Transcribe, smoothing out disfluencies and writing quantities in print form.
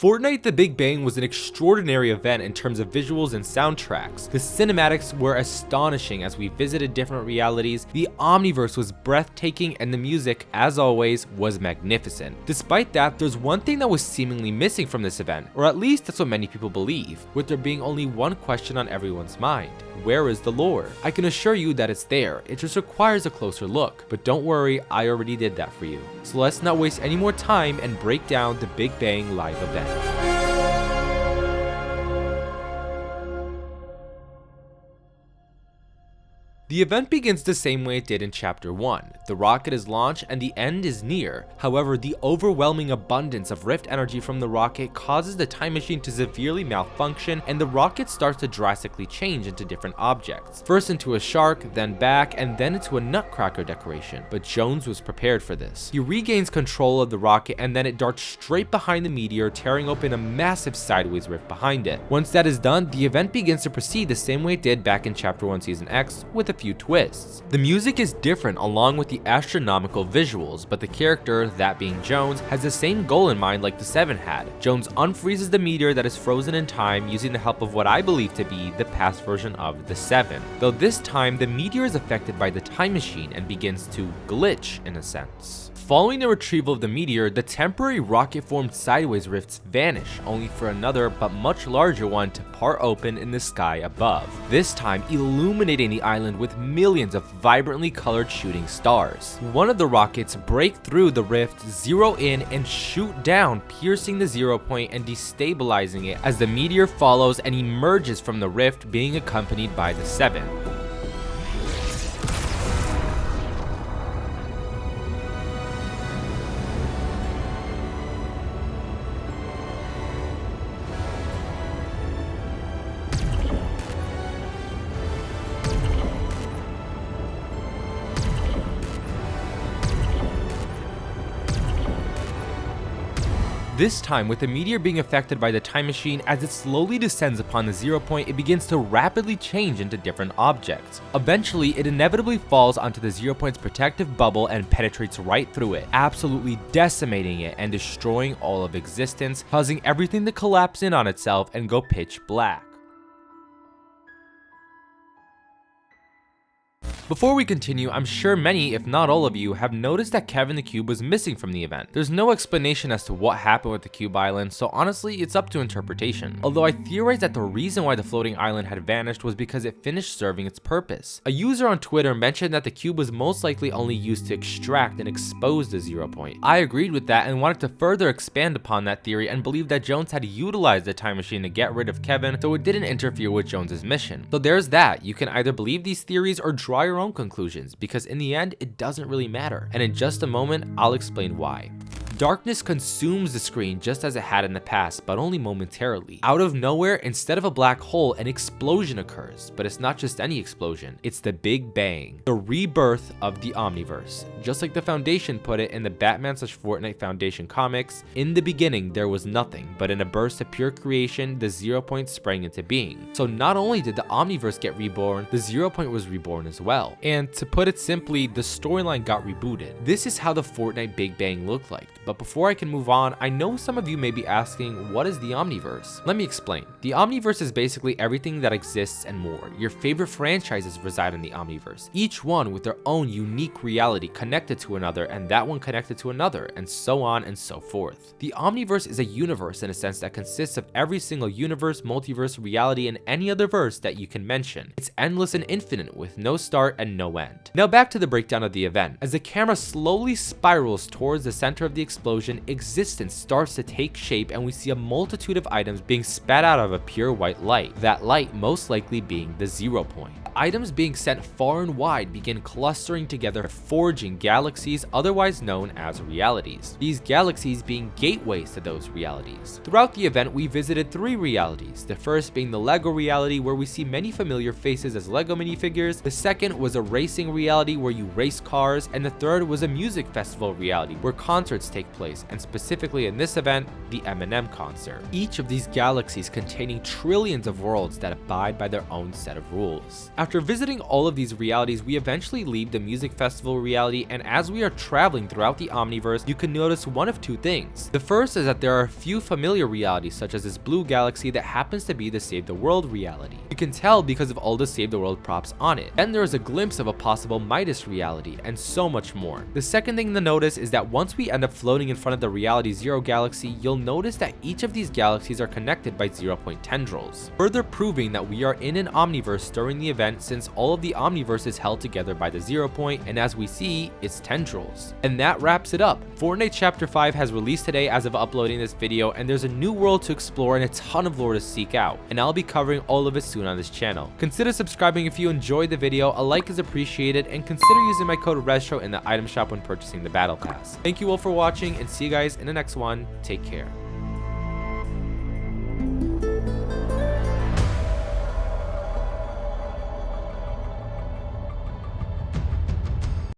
Fortnite The Big Bang was an extraordinary event in terms of visuals and soundtracks. The cinematics were astonishing as we visited different realities, the Omniverse was breathtaking, and the music, as always, was magnificent. Despite that, there's one thing that was seemingly missing from this event, or at least that's what many people believe, with there being only one question on everyone's mind. Where is the lore? I can assure you that it's there, it just requires a closer look. But don't worry, I already did that for you. So let's not waste any more time and break down the Big Bang live event. The event begins the same way it did in Chapter 1. The rocket is launched and the end is near. However, the overwhelming abundance of rift energy from the rocket causes the time machine to severely malfunction, and the rocket starts to drastically change into different objects. First into a shark, then back, and then into a nutcracker decoration. But Jones was prepared for this. He regains control of the rocket and then it darts straight behind the meteor, tearing open a massive sideways rift behind it. Once that is done, the event begins to proceed the same way it did back in Chapter 1 Season X, with a few twists. The music is different along with the astronomical visuals, but the character, that being Jones, has the same goal in mind like the 7 had. Jones unfreezes the meteor that is frozen in time using the help of what I believe to be the past version of the 7. Though this time, the meteor is affected by the time machine and begins to glitch in a sense. Following the retrieval of the meteor, the temporary rocket-formed sideways rifts vanish, only for another but much larger one to part open in the sky above, this time illuminating the island with millions of vibrantly colored shooting stars. One of the rockets break through the rift, zero in, and shoot down, piercing the 0 point and destabilizing it as the meteor follows and emerges from the rift, being accompanied by the 7. This time, with the meteor being affected by the time machine, as it slowly descends upon the 0 point, it begins to rapidly change into different objects. Eventually, it inevitably falls onto the 0 point's protective bubble and penetrates right through it, absolutely decimating it and destroying all of existence, causing everything to collapse in on itself and go pitch black. Before we continue, I'm sure many, if not all of you, have noticed that Kevin the Cube was missing from the event. There's no explanation as to what happened with the Cube Island, so honestly, it's up to interpretation. Although I theorize that the reason why the floating island had vanished was because it finished serving its purpose. A user on Twitter mentioned that the cube was most likely only used to extract and expose the 0 point. I agreed with that and wanted to further expand upon that theory and believed that Jones had utilized the time machine to get rid of Kevin, though it didn't interfere with Jones's mission. So there's that. You can either believe these theories or draw your own conclusions, because in the end, it doesn't really matter. And in just a moment, I'll explain why. Darkness consumes the screen just as it had in the past, but only momentarily. Out of nowhere, instead of a black hole, an explosion occurs. But it's not just any explosion, it's the Big Bang, the rebirth of the Omniverse. Just like the Foundation put it in the Batman/Fortnite Foundation comics, in the beginning there was nothing, but in a burst of pure creation, the 0 point sprang into being. So not only did the Omniverse get reborn, the 0 point was reborn as well. And to put it simply, the storyline got rebooted. This is how the Fortnite Big Bang looked like. But before I can move on, I know some of you may be asking, what is the Omniverse? Let me explain. The Omniverse is basically everything that exists and more. Your favorite franchises reside in the Omniverse, each one with their own unique reality connected to another, and that one connected to another, and so on and so forth. The Omniverse is a universe in a sense that consists of every single universe, multiverse, reality, and any other verse that you can mention. It's endless and infinite with no start and no end. Now back to the breakdown of the event. As the camera slowly spirals towards the center of the explosion, existence starts to take shape and we see a multitude of items being spat out of a pure white light, that light most likely being the 0 point. Items being sent far and wide begin clustering together, forging galaxies otherwise known as realities, these galaxies being gateways to those realities. Throughout the event, we visited 3 realities, the first being the Lego reality where we see many familiar faces as Lego minifigures, the second was a racing reality where you race cars, and the third was a music festival reality where concerts take take place, and specifically in this event, the Eminem concert. Each of these galaxies containing trillions of worlds that abide by their own set of rules. After visiting all of these realities, we eventually leave the music festival reality, and as we are traveling throughout the Omniverse, you can notice one of two things. The first is that there are a few familiar realities, such as this blue galaxy that happens to be the Save the World reality. You can tell because of all the Save the World props on it. Then there is a glimpse of a possible Midas reality, and so much more. The second thing to notice is that once we end up floating in front of the Reality Zero galaxy, you'll notice that each of these galaxies are connected by 0-point tendrils, further proving that we are in an Omniverse during the event, since all of the Omniverse is held together by the 0-point, and as we see, it's tendrils. And that wraps it up. Fortnite Chapter 5 has released today as of uploading this video, and there's a new world to explore and a ton of lore to seek out, and I'll be covering all of it soon on this channel. Consider subscribing if you enjoyed the video, a like is appreciated, and consider using my code Rezztro in the item shop when purchasing the battle pass. Thank you all for watching, and see you guys in the next one. Take care.